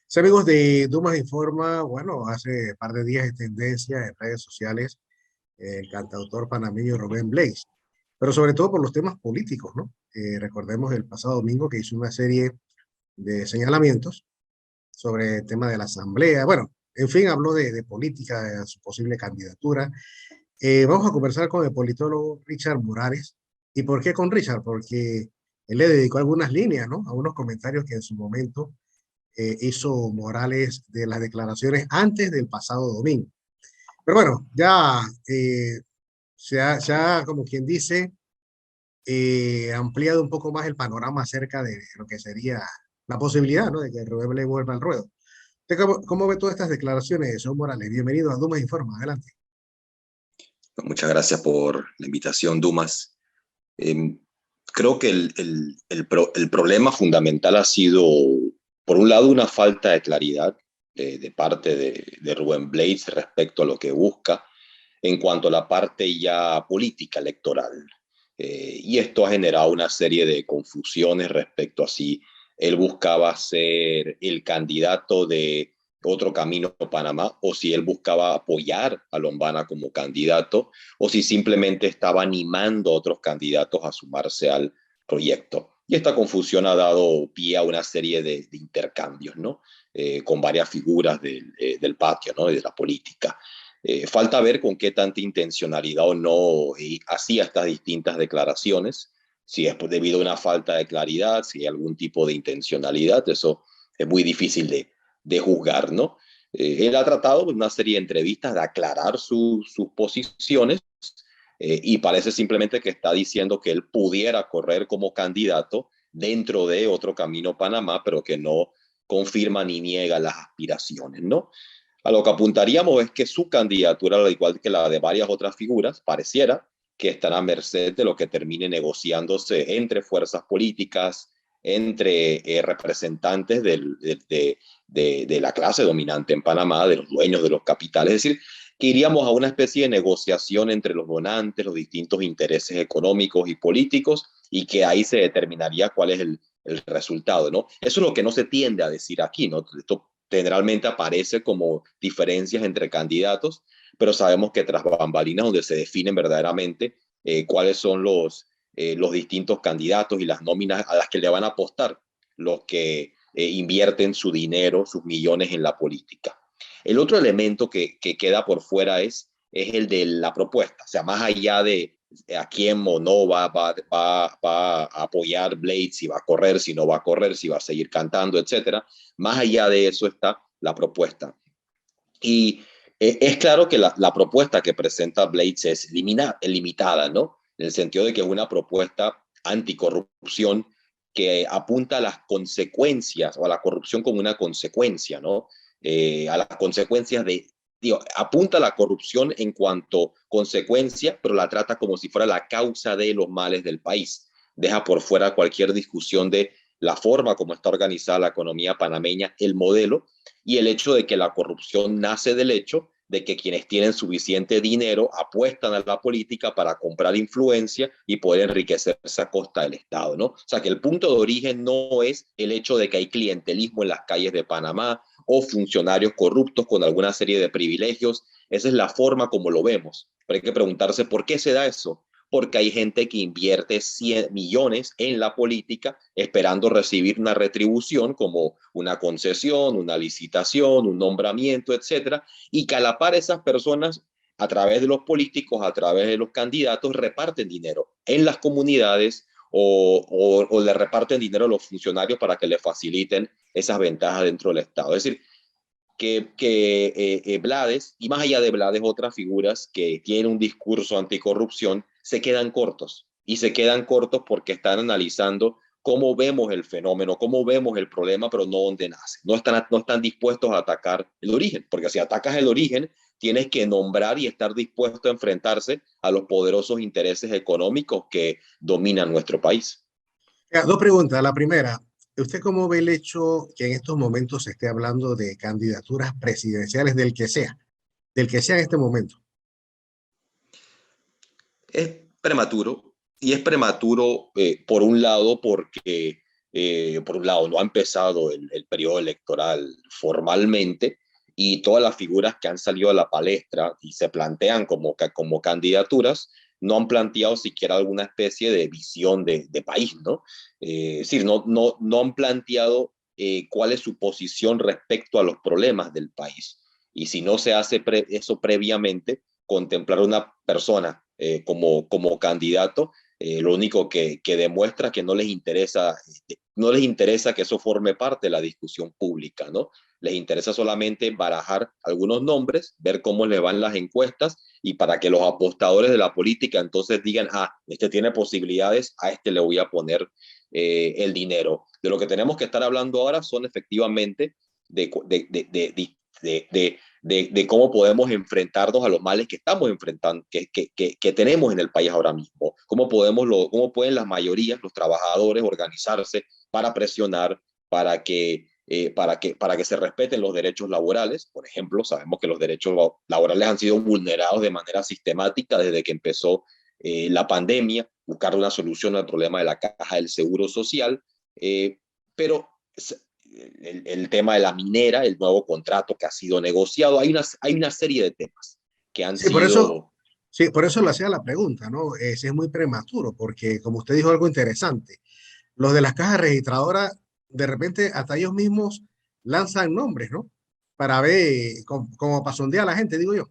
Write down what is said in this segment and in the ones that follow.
Sí, amigos de Dumas Informa, bueno, hace par de días es tendencia en redes sociales el cantautor panameño Rubén Blades, pero sobre todo por los temas políticos, ¿no? Recordemos el pasado domingo que hizo una serie de señalamientos sobre el tema de la asamblea, bueno, en fin, habló de política, de su posible candidatura. Vamos a conversar con el politólogo Richard Morales. ¿Y por qué con Richard? Porque él le dedicó algunas líneas, ¿no? A unos comentarios que en su momento hizo Morales de las declaraciones antes del pasado domingo. Pero bueno, ya se ha, como quien dice, ampliado un poco más el panorama acerca de lo que sería la posibilidad, ¿no? De que Rubén Blades vuelva al ruedo. ¿Usted cómo ve todas estas declaraciones, señor Morales? Bienvenido a Dumas Informa. Adelante. Muchas gracias por la invitación, Dumas. Eh, Creo que el problema fundamental ha sido, por un lado, una falta de claridad de parte de Rubén Blades respecto a lo que busca en cuanto a la parte ya política electoral. Y esto ha generado una serie de confusiones respecto a si él buscaba ser el candidato de Otro Camino Panamá o si él buscaba apoyar a Lombana como candidato o si simplemente estaba animando a otros candidatos a sumarse al proyecto. Y esta confusión ha dado pie a una serie de intercambios, ¿no? Con varias figuras del patio, ¿no? De la política. Falta ver con qué tanta intencionalidad o no hacía estas distintas declaraciones, si es debido a una falta de claridad, si hay algún tipo de intencionalidad, eso es muy difícil de juzgar, ¿no? Él ha tratado en una serie de entrevistas de aclarar sus posiciones y parece simplemente que está diciendo que él pudiera correr como candidato dentro de Otro Camino Panamá, pero que no confirma ni niega las aspiraciones, ¿no? A lo que apuntaríamos es que su candidatura, al igual que la de varias otras figuras, pareciera que estará a merced de lo que termine negociándose entre fuerzas políticas, entre representantes de la clase dominante en Panamá, de los dueños de los capitales. Es decir, que iríamos a una especie de negociación entre los donantes, los distintos intereses económicos y políticos, y que ahí se determinaría cuál es el resultado, ¿no? Eso es lo que no se tiende a decir aquí, ¿no? Esto generalmente aparece como diferencias entre candidatos, pero sabemos que tras bambalinas donde se definen verdaderamente cuáles son los distintos candidatos y las nóminas a las que le van a apostar los que invierten su dinero, sus millones en la política. El otro elemento que queda por fuera es el de la propuesta, o sea, más allá de a quién o no va a apoyar Blades, si va a correr, si no va a correr, si va a seguir cantando, etcétera. Más allá de eso está la propuesta. Y es claro que la propuesta que presenta Blades es limitada, ¿no? En el sentido de que es una propuesta anticorrupción que apunta a las consecuencias o a la corrupción como una consecuencia, ¿no? A las consecuencias digo, apunta a la corrupción en cuanto consecuencia, pero la trata como si fuera la causa de los males del país. Deja por fuera cualquier discusión de la forma como está organizada la economía panameña, el modelo, y el hecho de que la corrupción nace del hecho de que quienes tienen suficiente dinero apuestan a la política para comprar influencia y poder enriquecerse a costa del Estado, ¿no? O sea, que el punto de origen no es el hecho de que hay clientelismo en las calles de Panamá o funcionarios corruptos con alguna serie de privilegios. Esa es la forma como lo vemos. Pero hay que preguntarse por qué se da eso. Porque hay gente que invierte 100 millones en la política esperando recibir una retribución como una concesión, una licitación, un nombramiento, etcétera, y que a la par esas personas a través de los políticos, a través de los candidatos, reparten dinero en las comunidades o le reparten dinero a los funcionarios para que le faciliten esas ventajas dentro del Estado. Es decir, que Blades, y más allá de Blades, otras figuras que tienen un discurso anticorrupción, se quedan cortos. Y se quedan cortos porque están analizando cómo vemos el fenómeno, cómo vemos el problema, pero no dónde nace. No están dispuestos a atacar el origen, porque si atacas el origen, tienes que nombrar y estar dispuesto a enfrentarse a los poderosos intereses económicos que dominan nuestro país. Dos preguntas. La primera, ¿usted cómo ve el hecho que en estos momentos se esté hablando de candidaturas presidenciales del que sea en este momento? Es prematuro, y es prematuro por un lado porque por un lado, no ha empezado el periodo electoral formalmente y todas las figuras que han salido a la palestra y se plantean como candidaturas no han planteado siquiera alguna especie de visión de país, ¿no? Es decir, no han planteado cuál es su posición respecto a los problemas del país. Y si no se hace eso previamente, contemplar a una persona como candidato, lo único que demuestra que no les interesa que eso forme parte de la discusión pública, ¿no? Les interesa solamente barajar algunos nombres, ver cómo les van las encuestas y para que los apostadores de la política entonces digan, este tiene posibilidades, a este le voy a poner el dinero. De lo que tenemos que estar hablando ahora son efectivamente de, de, de, de, de cómo podemos enfrentarnos a los males que estamos enfrentando, que tenemos en el país ahora mismo. Cómo pueden las mayorías, los trabajadores, organizarse para presionar, para que se respeten los derechos laborales. Por ejemplo, sabemos que los derechos laborales han sido vulnerados de manera sistemática desde que empezó la pandemia, buscar una solución al problema de la caja del seguro social, pero el tema de la minera, el nuevo contrato que ha sido negociado, hay una serie de temas que han Sí, por eso, sido... sí, por eso le hacía la pregunta, ¿no? Sí, es muy prematuro, porque como usted dijo algo interesante, los de las cajas registradoras, de repente hasta ellos mismos lanzan nombres, ¿no? Para ver cómo para sondear a la gente, digo yo.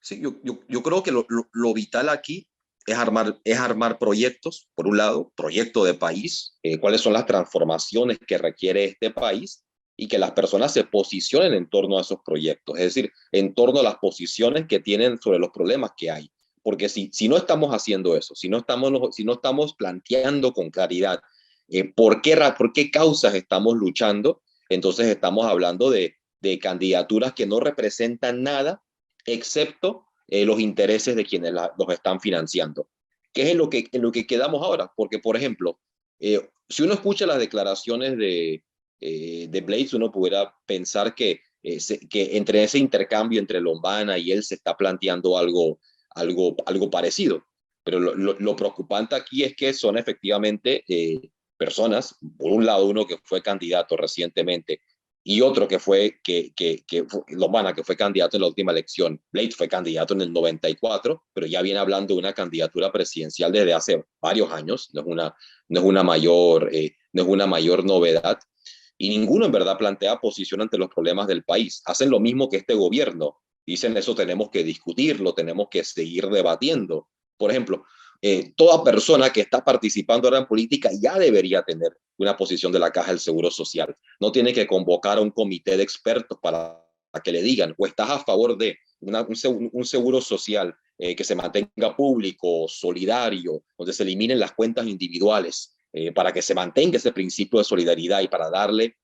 Sí, yo creo que lo vital aquí es armar proyectos, por un lado, proyecto de país, cuáles son las transformaciones que requiere este país y que las personas se posicionen en torno a esos proyectos, es decir, en torno a las posiciones que tienen sobre los problemas que hay. Porque si no estamos haciendo eso, si no estamos planteando con claridad por qué causas estamos luchando, entonces estamos hablando de candidaturas que no representan nada excepto los intereses de quienes los están financiando, que es en lo que quedamos ahora, porque, por ejemplo, si uno escucha las declaraciones de Blades, uno pudiera pensar que entre ese intercambio entre Lombana y él se está planteando algo parecido, pero lo preocupante aquí es que son efectivamente personas, por un lado uno que fue candidato recientemente y otro Lombana, que fue candidato en la última elección. Blade fue candidato en el 94, pero ya viene hablando de una candidatura presidencial desde hace varios años, no es una mayor novedad, y ninguno en verdad plantea posición ante los problemas del país. Hacen lo mismo que este gobierno, dicen eso tenemos que discutirlo, tenemos que seguir debatiendo. Por ejemplo, toda persona que está participando ahora en política ya debería tener una posición de la Caja del Seguro Social. No tiene que convocar a un comité de expertos para que le digan o estás a favor de un seguro social que se mantenga público, solidario, donde se eliminen las cuentas individuales para que se mantenga ese principio de solidaridad y para darle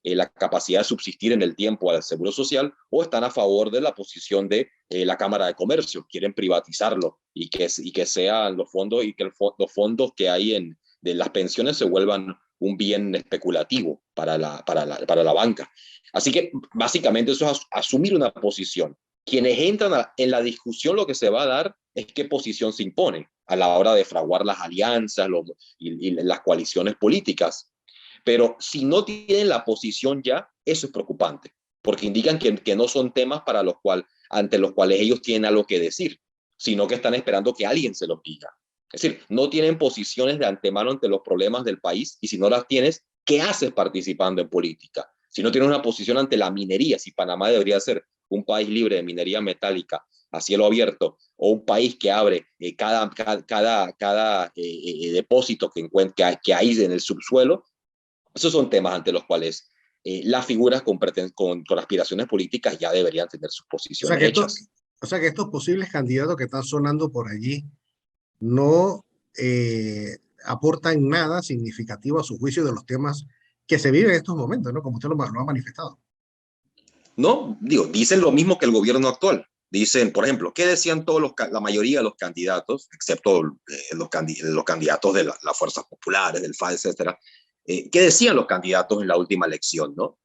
la capacidad de subsistir en el tiempo al seguro social, o están a favor de la posición de la Cámara de Comercio, quieren privatizarlo y que sean los fondos y que los fondos que hay de las pensiones se vuelvan un bien especulativo para la banca. Así que básicamente eso es asumir una posición. Quienes entran en la discusión, lo que se va a dar es qué posición se impone a la hora de fraguar las alianzas y las coaliciones políticas. Pero si no tienen la posición ya, eso es preocupante, porque indican que no son temas ante los cuales ellos tienen algo que decir, sino que están esperando que alguien se los diga. Es decir, no tienen posiciones de antemano ante los problemas del país, y si no las tienes, ¿qué haces participando en política? Si no tienes una posición ante la minería, si Panamá debería ser un país libre de minería metálica a cielo abierto, o un país que abre cada depósito que hay en el subsuelo, esos son temas ante los cuales las figuras con aspiraciones políticas ya deberían tener sus O sea posiciones que hechas. o sea que estos posibles candidatos que están sonando por allí no aportan nada significativo a su juicio de los temas que se viven en estos momentos, ¿no? Como usted lo ha manifestado. No, digo, dicen lo mismo que el gobierno actual. Dicen, por ejemplo, ¿qué decían la mayoría de los candidatos, excepto los candidatos de las fuerzas populares, del FA, etcétera? ¿Qué decían los candidatos en la última elección, no?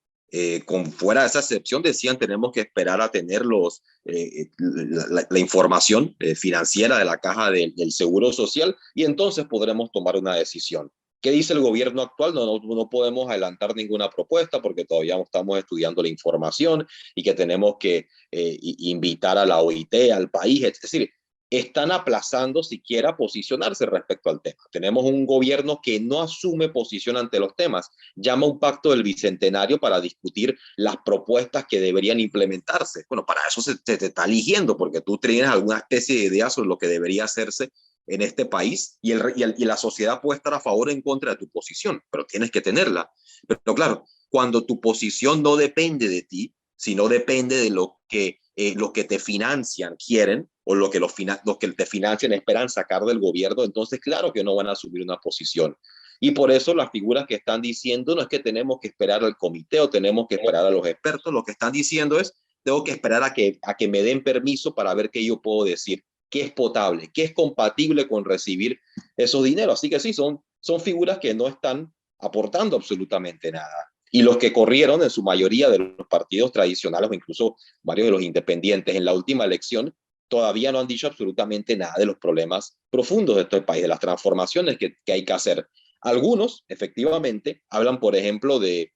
con fuera de esa excepción decían tenemos que esperar a tener la información financiera de la caja del Seguro Social y entonces podremos tomar una decisión. ¿Qué dice el gobierno actual? No podemos adelantar ninguna propuesta porque todavía estamos estudiando la información y que tenemos que invitar a la OIT, al país, es decir, están aplazando siquiera posicionarse respecto al tema. Tenemos un gobierno que no asume posición ante los temas, llama un pacto del Bicentenario para discutir las propuestas que deberían implementarse. Bueno, para eso se te está eligiendo, porque tú tienes alguna especie de idea sobre lo que debería hacerse en este país y la sociedad puede estar a favor o en contra de tu posición, pero tienes que tenerla. Pero claro, cuando tu posición no depende de ti, sino depende de lo que te financian quieren o lo que los que te financian esperan sacar del gobierno, entonces claro que no van a asumir una posición. Y por eso las figuras que están diciendo no es que tenemos que esperar al comité o tenemos que esperar a los expertos, lo que están diciendo es tengo que esperar a que me den permiso para ver qué yo puedo decir, qué es potable, qué es compatible con recibir esos dineros. Así que sí, son figuras que no están aportando absolutamente nada. Y los que corrieron, en su mayoría de los partidos tradicionales o incluso varios de los independientes en la última elección, todavía no han dicho absolutamente nada de los problemas profundos de este país, de las transformaciones que hay que hacer. Algunos, efectivamente, hablan, por ejemplo, de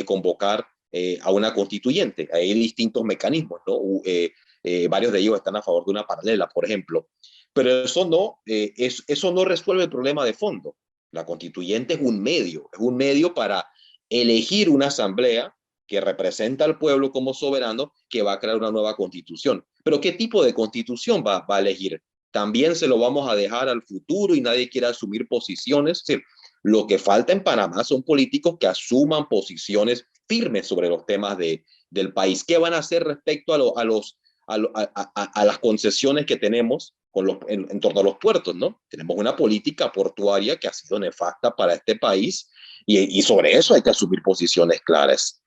convocar a una constituyente. Hay distintos mecanismos, ¿no? Varios de ellos están a favor de una paralela, por ejemplo. Pero eso no resuelve el problema de fondo. La constituyente es un medio para elegir una asamblea que representa al pueblo como soberano que va a crear una nueva constitución. Pero ¿qué tipo de constitución va a elegir? También se lo vamos a dejar al futuro y nadie quiere asumir posiciones. Es decir, lo que falta en Panamá son políticos que asuman posiciones firmes sobre los temas del país. ¿Qué van a hacer respecto a las concesiones que tenemos en torno a los puertos, ¿no? Tenemos una política portuaria que ha sido nefasta para este país y sobre eso hay que asumir posiciones claras.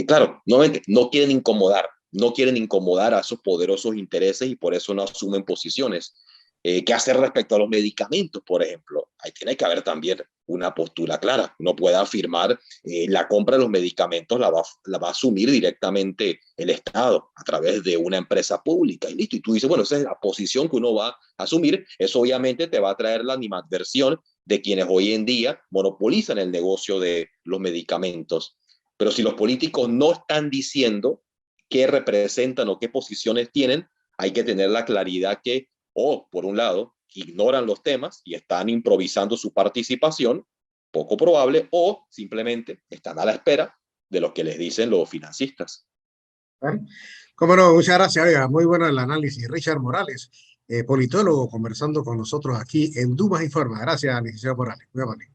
Claro, no quieren incomodar a esos poderosos intereses y por eso no asumen posiciones. ¿Qué hacer respecto a los medicamentos, por ejemplo? Ahí tiene que haber también una postura clara. No puede afirmar la compra de los medicamentos la va a asumir directamente el Estado a través de una empresa pública y listo. Y tú dices, bueno, esa es la posición que uno va a asumir. Eso obviamente te va a traer la animadversión de quienes hoy en día monopolizan el negocio de los medicamentos. Pero si los políticos no están diciendo qué representan o qué posiciones tienen, hay que tener la claridad que por un lado, ignoran los temas y están improvisando su participación, poco probable, o simplemente están a la espera de lo que les dicen los financistas. Bueno, cómo no, muchas gracias. Oiga, muy bueno el análisis. Richard Morales, politólogo, conversando con nosotros aquí en Dumas Informa. Gracias, licenciado Morales. Muy amable.